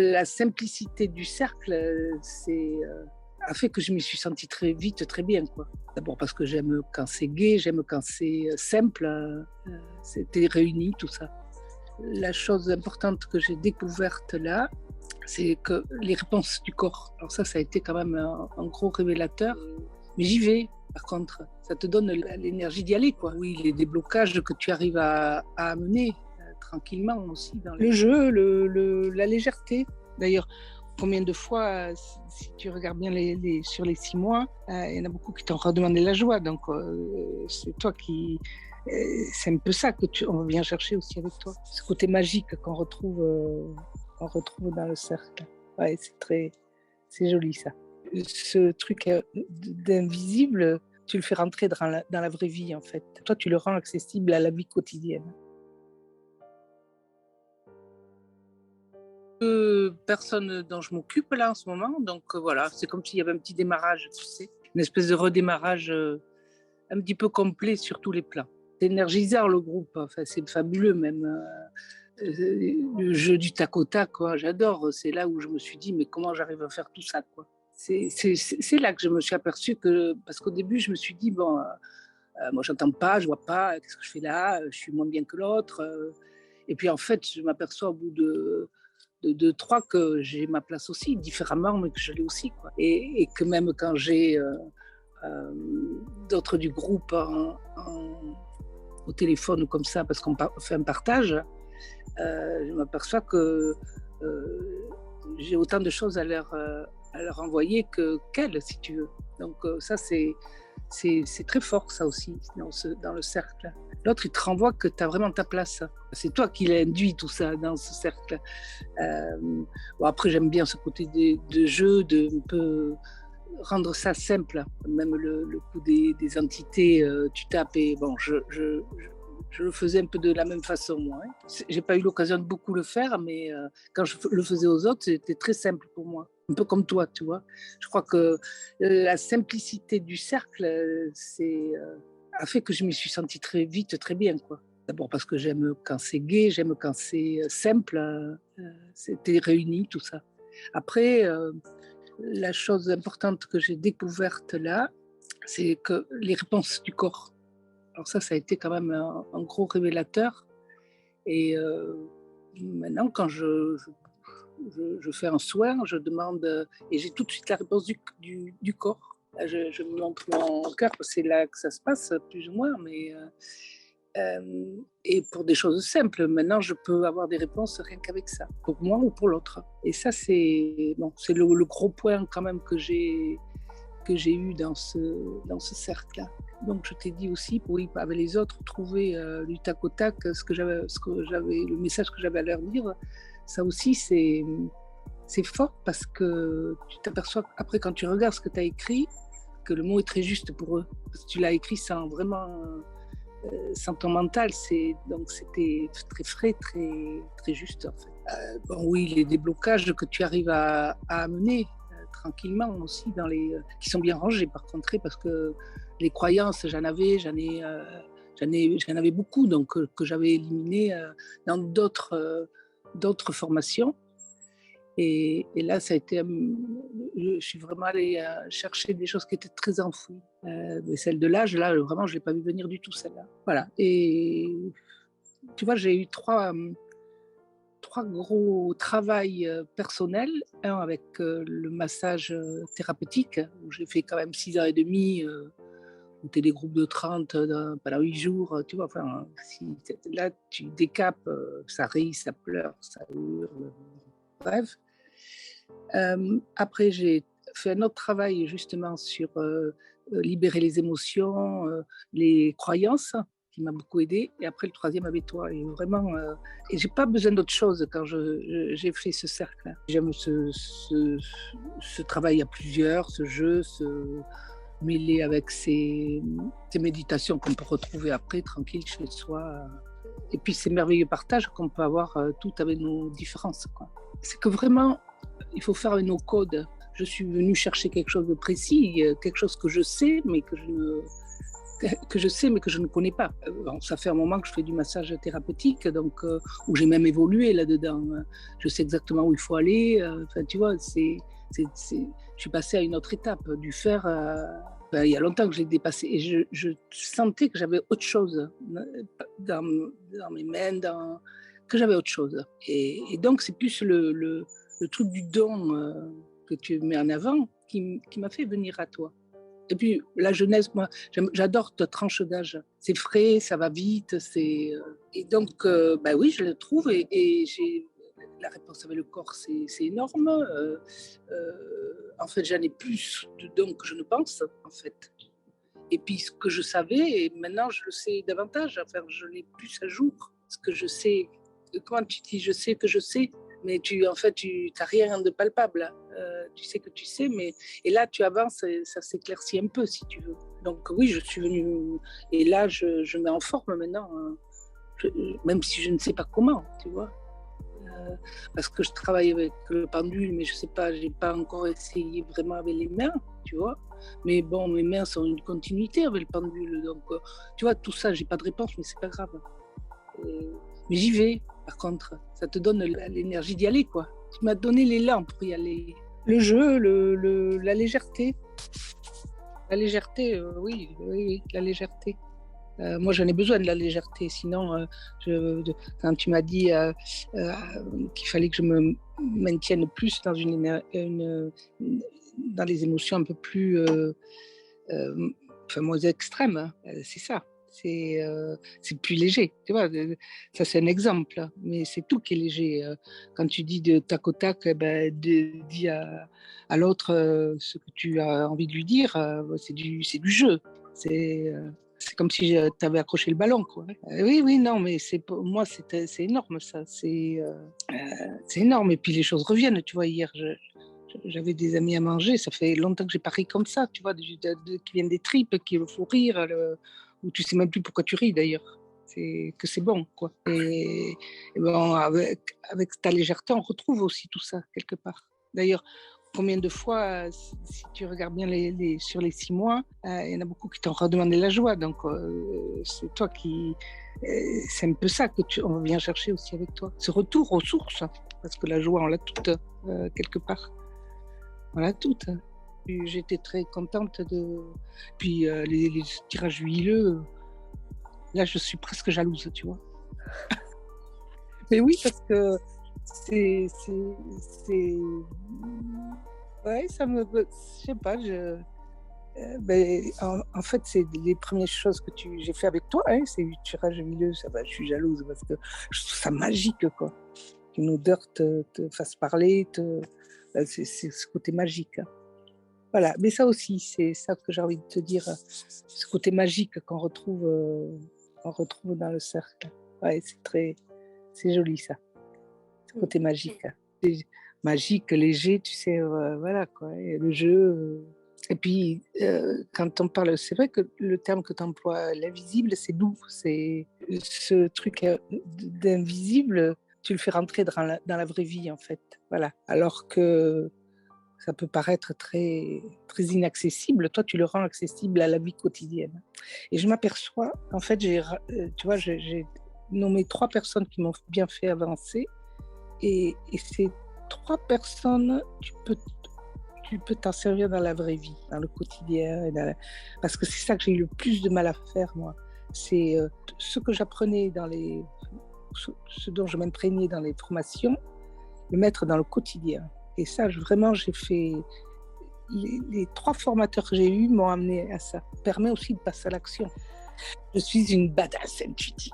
La simplicité du cercle, a fait que je m'y suis sentie très vite, très bien, quoi. D'abord parce que j'aime quand c'est gai, j'aime quand c'est simple, c'était réuni, tout ça. La chose importante que j'ai découverte là, c'est que les réponses du corps. Alors ça a été quand même un gros révélateur. Mais j'y vais, par contre. Ça te donne l'énergie d'y aller, quoi. Oui, les déblocages que tu arrives à amener tranquillement aussi dans le jeu, la légèreté. D'ailleurs, combien de fois, si tu regardes bien sur les 6 mois, il y en a beaucoup qui t'ont redemandé la joie. Donc, c'est toi qui... c'est un peu ça on vient chercher aussi avec toi. Ce côté magique qu'on retrouve dans le cercle. Ouais, c'est joli ça. Ce truc d'invisible, tu le fais rentrer dans la vraie vie en fait. Toi, tu le rends accessible à la vie quotidienne. Personne dont je m'occupe là en ce moment, donc voilà, c'est comme s'il y avait un petit démarrage, tu sais, une espèce de redémarrage un petit peu complet sur tous les plans. C'est énergisant le groupe, enfin, c'est fabuleux même. Le jeu du tac au tac, quoi, j'adore. C'est là où je me suis dit, mais comment j'arrive à faire tout ça, quoi. C'est là que je me suis aperçue que, parce qu'au début, je me suis dit, bon, moi, j'entends pas, je vois pas, qu'est-ce que je fais là, je suis moins bien que l'autre. Et puis, en fait, je m'aperçois au bout de 3 que j'ai ma place aussi, différemment, mais que je l'ai aussi, quoi. Et que même quand j'ai d'autres du groupe au téléphone ou comme ça, parce qu'on fait un partage, je m'aperçois que j'ai autant de choses à leur envoyer qu'elles, si tu veux. Donc ça, c'est très fort, ça aussi, dans le cercle. L'autre, il te renvoie que tu as vraiment ta place. C'est toi qui l'induis, tout ça, dans ce cercle. Bon, après, j'aime bien ce côté de jeu, de un peu rendre ça simple. Même le coup des entités, tu tapes et bon, je le faisais un peu de la même façon, moi. J'ai pas eu l'occasion de beaucoup le faire, mais quand je le faisais aux autres, c'était très simple pour moi. Un peu comme toi, tu vois. Je crois que la simplicité du cercle, a fait que je m'y suis sentie très vite, très bien, quoi. D'abord parce que j'aime quand c'est gai, j'aime quand c'est simple, c'était réuni, tout ça. Après, la chose importante que j'ai découverte là, c'est que les réponses du corps. Alors ça a été quand même un gros révélateur. Et maintenant, quand je fais un soin, je demande, et j'ai tout de suite la réponse du corps. Je me montre mon cœur, c'est là que ça se passe, plus ou moins, mais et pour des choses simples, maintenant, je peux avoir des réponses rien qu'avec ça, pour moi ou pour l'autre. Et ça, c'est le gros point quand même que j'ai eu dans ce cercle-là. Donc je t'ai dit aussi, oui, avec les autres, trouver du tac au tac le message que j'avais à leur dire. Ça aussi, c'est fort parce que tu t'aperçois après quand tu regardes ce que tu as écrit, que le mot est très juste pour eux. Parce que tu l'as écrit sans ton mental, donc c'était très frais, très, très juste en fait. Bon, oui, les déblocages que tu arrives à amener tranquillement aussi, qui sont bien rangés par contre, parce que les croyances, j'en avais beaucoup, donc que j'avais éliminées dans d'autres formations. Et là, ça a été, je suis vraiment allée chercher des choses qui étaient très enfouies. Mais celle de l'âge, là, vraiment, je ne l'ai pas vu venir du tout, celle-là. Voilà. Et tu vois, j'ai eu trois gros travails personnels. Un avec le massage thérapeutique, où j'ai fait quand même 6 heures et demie, où tu es des groupes de 30 pendant 8 jours. Tu vois, enfin, là, tu décapes, ça rit, ça pleure, ça hurle. Bref. Après, j'ai fait un autre travail justement sur libérer les émotions, les croyances, qui m'a beaucoup aidée. Et après, le troisième avec toi. Et vraiment, et j'ai pas besoin d'autre chose quand j'ai fait ce cercle. J'aime ce travail à plusieurs, ce jeu, mêlé avec ces méditations qu'on peut retrouver après, tranquille chez soi. Et puis ces merveilleux partages qu'on peut avoir tout avec nos différences, quoi. C'est que vraiment, il faut faire nos codes. Je suis venue chercher quelque chose de précis, quelque chose que je sais, mais que que je sais mais que je ne connais pas. Bon, ça fait un moment que je fais du massage thérapeutique, donc où j'ai même évolué là-dedans. Je sais exactement où il faut aller. Enfin, tu vois, je suis passée à une autre étape du faire. Il y a longtemps que je l'ai dépassé et je sentais que j'avais autre chose dans mes mains, que j'avais autre chose. Et donc c'est plus le truc du don que tu mets en avant qui m'a fait venir à toi. Et puis la jeunesse, moi, j'adore ta tranche d'âge. C'est frais, ça va vite, et donc oui, je le trouve et j'ai la réponse avec le corps, c'est énorme. En fait, j'en ai plus de dons que je ne pense, en fait. Et puis ce que je savais, et maintenant je le sais davantage. Enfin, je l'ai plus à jour. Ce que je sais, comment tu dis, je sais que je sais, mais tu n'as rien de palpable. Tu sais que tu sais, mais et là tu avances, et ça s'éclaircit un peu si tu veux. Donc oui, je suis venue et là je mets en forme maintenant, même si je ne sais pas comment, tu vois. Parce que je travaille avec le pendule, mais je sais pas, j'ai pas encore essayé vraiment avec les mains, tu vois. Mais bon, mes mains sont une continuité avec le pendule, donc tu vois, tout ça, j'ai pas de réponse, mais c'est pas grave. Mais j'y vais, par contre, ça te donne l'énergie d'y aller, quoi. Tu m'as donné l'élan pour y aller. Le jeu, la légèreté. La légèreté, oui, la légèreté. Moi, j'en ai besoin de la légèreté. Sinon, quand tu m'as dit qu'il fallait que je me maintienne plus dans dans les émotions un peu plus, moins extrêmes, hein, c'est ça. C'est plus léger, tu vois. Ça, c'est un exemple, mais c'est tout qui est léger. Quand tu dis de tac au tac, dis à l'autre ce que tu as envie de lui dire, c'est du jeu. C'est comme si tu avais accroché le ballon, quoi. Oui, non, mais pour moi, c'est énorme, ça. C'est énorme. Et puis les choses reviennent, tu vois. Hier, j'avais des amis à manger. Ça fait longtemps que j'ai pas ri comme ça, tu vois, qui viennent des tripes, qui le font rire, où tu sais même plus pourquoi tu ris, d'ailleurs. C'est bon, quoi. Et bon, avec ta légèreté, on retrouve aussi tout ça, quelque part. D'ailleurs, combien de fois, si tu regardes bien sur les 6 mois, il y en a beaucoup qui t'ont redemandé la joie. Donc, c'est toi qui... c'est un peu ça on vient chercher aussi avec toi. Ce retour aux sources, parce que la joie, on l'a toute, quelque part. On l'a toute. J'étais très contente de... Puis, les tirages huileux, là, je suis presque jalouse, tu vois. Mais oui, parce que c'est... Ouais, ça me... Je sais pas, en fait, c'est les premières choses que j'ai fait avec toi, hein, c'est du tirage huileux, ça va, je suis jalouse parce que je trouve ça magique, quoi. Qu'une odeur te fasse parler, c'est ce côté magique. Hein. Voilà, mais ça aussi, c'est ça que j'ai envie de te dire, ce côté magique qu'on retrouve dans le cercle. Ouais, c'est joli ça, ce côté magique. C'est magique, léger, tu sais, voilà quoi, et le jeu. Et puis, quand on parle, c'est vrai que le terme que tu emploies, l'invisible, c'est doux, c'est ce truc d'invisible, tu le fais rentrer dans la vraie vie en fait, voilà. Alors que ça peut paraître très, très inaccessible. Toi, tu le rends accessible à la vie quotidienne. Et je m'aperçois, en fait, tu vois, j'ai nommé 3 personnes qui m'ont bien fait avancer. Et ces 3 personnes, tu peux t'en servir dans la vraie vie, dans le quotidien. Parce que c'est ça que j'ai eu le plus de mal à faire, moi. C'est ce que j'apprenais ce dont je m'imprégnais dans les formations, le mettre dans le quotidien. Et ça, vraiment, j'ai fait... Les 3 formateurs que j'ai eus m'ont amené à ça. Ça permet aussi de passer à l'action. Je suis une badass intuitive.